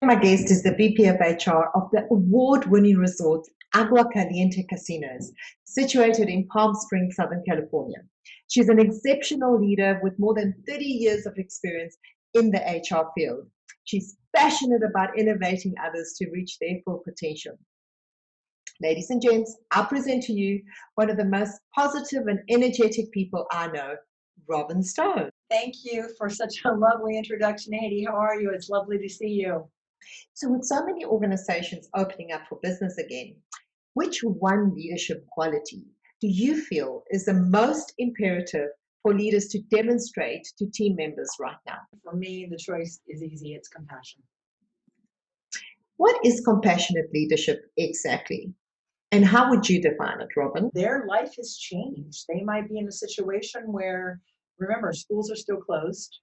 My guest is the VP of HR of the award-winning resort Agua Caliente Casinos, situated in Palm Springs, Southern California. She's an exceptional leader with more than 30 years of experience in the HR field. She's passionate about innovating others to reach their full potential. Ladies and gents, I present to you one of the most positive and energetic people I know, Robin Stone. Thank you for such a lovely introduction, Haydee. How are you? It's lovely to see you. So, with so many organizations opening up for business again, which one leadership quality do you feel is the most imperative for leaders to demonstrate to team members right now? For me, the choice is easy. It's compassion. What is compassionate leadership exactly? And how would you define it, Robin? Their life has changed. They might be in a situation where, remember, schools are still closed,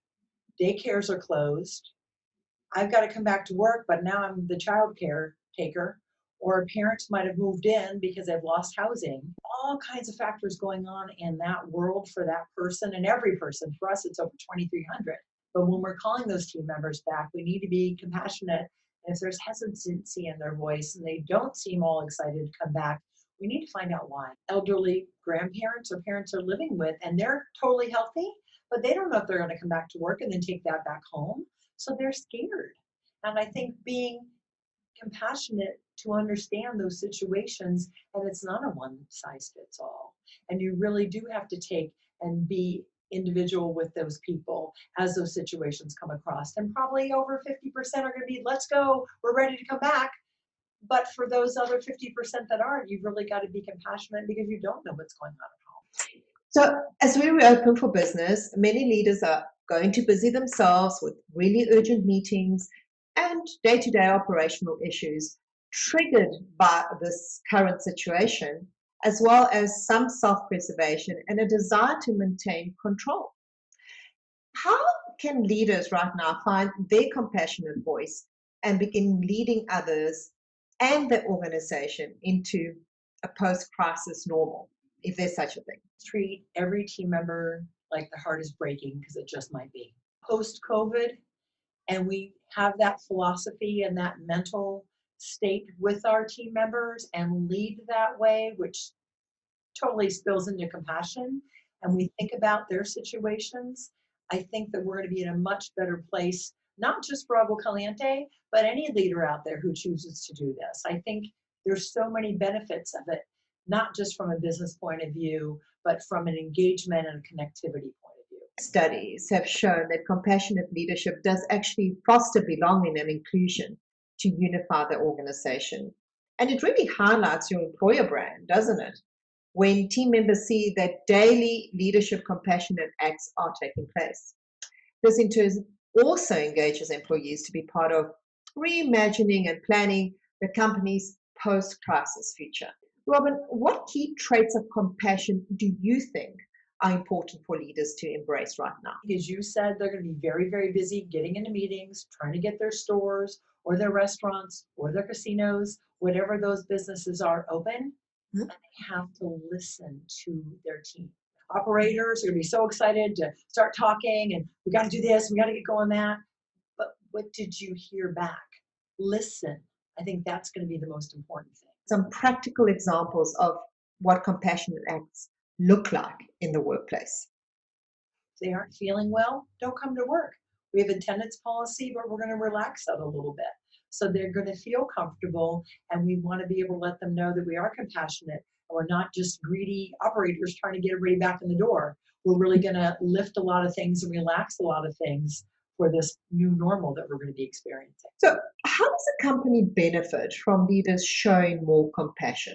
daycares are closed. I've got to come back to work, but now I'm the child care taker. Or parents might have moved in because they've lost housing. All kinds of factors going on in that world for that person and every person. For us, it's over 2,300. But when we're calling those team members back, we need to be compassionate. And if there's hesitancy in their voice and they don't seem all excited to come back, we need to find out why. Elderly grandparents or parents are living with, and they're totally healthy, but they don't know if they're going to come back to work and then take that back home. So they're scared. And I think being compassionate to understand those situations, and it's not a one size fits all, and you really do have to take and be individual with those people as those situations come across. And probably over 50% are going to be, let's go, we're ready to come back. But for those other 50% that aren't, you've really got to be compassionate because you don't know what's going on at home. So, as we reopen for business, many leaders are going to busy themselves with really urgent meetings and day to day operational issues triggered by this current situation, as well as some self preservation and a desire to maintain control. How can leaders right now find their compassionate voice and begin leading others and the organization into a post crisis normal, if there's such a thing? Treat every team member like the heart is breaking because it just might be. Post COVID, and we have that philosophy and that mental state with our team members and lead that way, which totally spills into compassion, and we think about their situations, I think that we're going to be in a much better place, not just for Agua Caliente, but any leader out there who chooses to do this. I think there's so many benefits of it, not just from a business point of view, but from an engagement and a connectivity point of view. Studies have shown that compassionate leadership does actually foster belonging and inclusion to unify the organization. And it really highlights your employer brand, doesn't it? When team members see that daily leadership compassionate acts are taking place. This in turn also engages employees to be part of reimagining and planning the company's post-crisis future. Robin, what key traits of compassion do you think are important for leaders to embrace right now? As you said, they're going to be very, very busy getting into meetings, trying to get their stores or their restaurants or their casinos, whatever those businesses are open. And they have to listen to their team. Operators are going to be so excited to start talking, and we got to do this, we got to get going that. But what did you hear back? Listen. I think that's going to be the most important thing. Some practical examples of what compassionate acts look like in the workplace. If they aren't feeling well, don't come to work. We have attendance policy, but we're going to relax that a little bit. So they're going to feel comfortable, and we want to be able to let them know that we are compassionate and we're not just greedy operators trying to get everybody back in the door. We're really going to lift a lot of things and relax a lot of things for this new normal that we're going to be experiencing. So, how does a company benefit from leaders showing more compassion?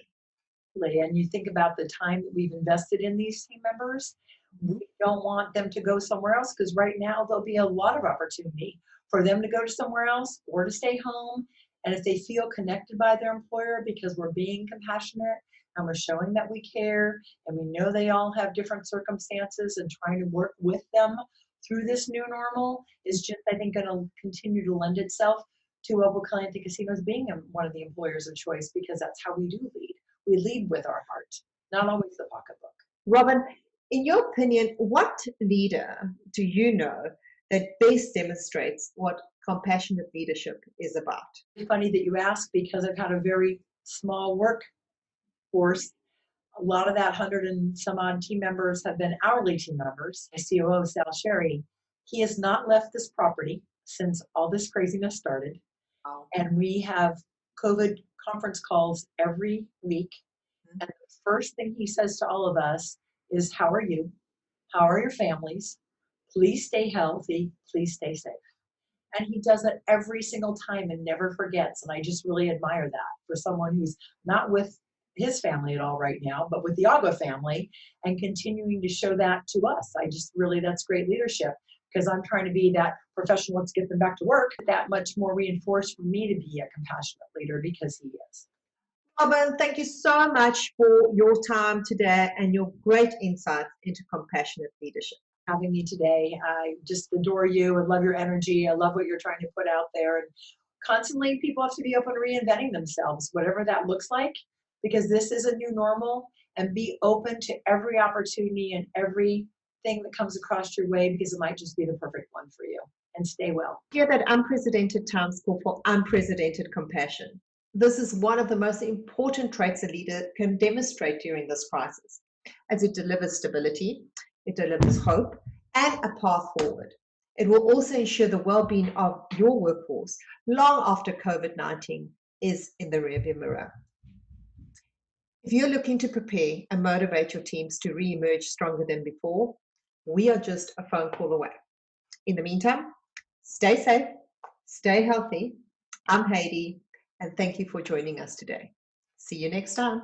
And you think about the time that we've invested in these team members. We don't want them to go somewhere else because right now there'll be a lot of opportunity for them to go to somewhere else or to stay home. And if they feel connected by their employer because we're being compassionate and we're showing that we care and we know they all have different circumstances and trying to work with them through this new normal is just, I think, going to continue to lend itself to Agua Caliente Casinos being one of the employers of choice because that's how we do lead. We lead with our heart, not always the pocketbook. Robin, in your opinion, what leader do you know that best demonstrates what compassionate leadership is about. It's funny that you ask because I've had a very small workforce. A lot of that 100 and some odd team members have been hourly team members. My COO, Sal Sherry, he has not left this property since all this craziness started. Wow. And we have COVID conference calls every week. And the first thing he says to all of us is, how are you? How are your families? Please stay healthy. Please stay safe. And he does it every single time and never forgets. And I just really admire that for someone who's not with his family at all right now, but with the Agua family, and continuing to show that to us. I just really, that's great leadership, because I'm trying to be that professional, let's get them back to work, that much more reinforced for me to be a compassionate leader, because he is. Robin, thank you so much for your time today and your great insights into compassionate leadership. Having me today. I just adore you and love your energy. I love what you're trying to put out there. And constantly people have to be open to reinventing themselves, whatever that looks like, because this is a new normal, and be open to every opportunity and everything that comes across your way, because it might just be the perfect one for you. And stay well. Hear that unprecedented times call for unprecedented compassion. This is one of the most important traits a leader can demonstrate during this crisis, as it delivers stability, it delivers hope, and a path forward. It will also ensure the well-being of your workforce long after COVID-19 is in the rearview mirror. If you're looking to prepare and motivate your teams to re-emerge stronger than before, we are just a phone call away. In the meantime, stay safe, stay healthy. I'm Haydee, and thank you for joining us today. See you next time.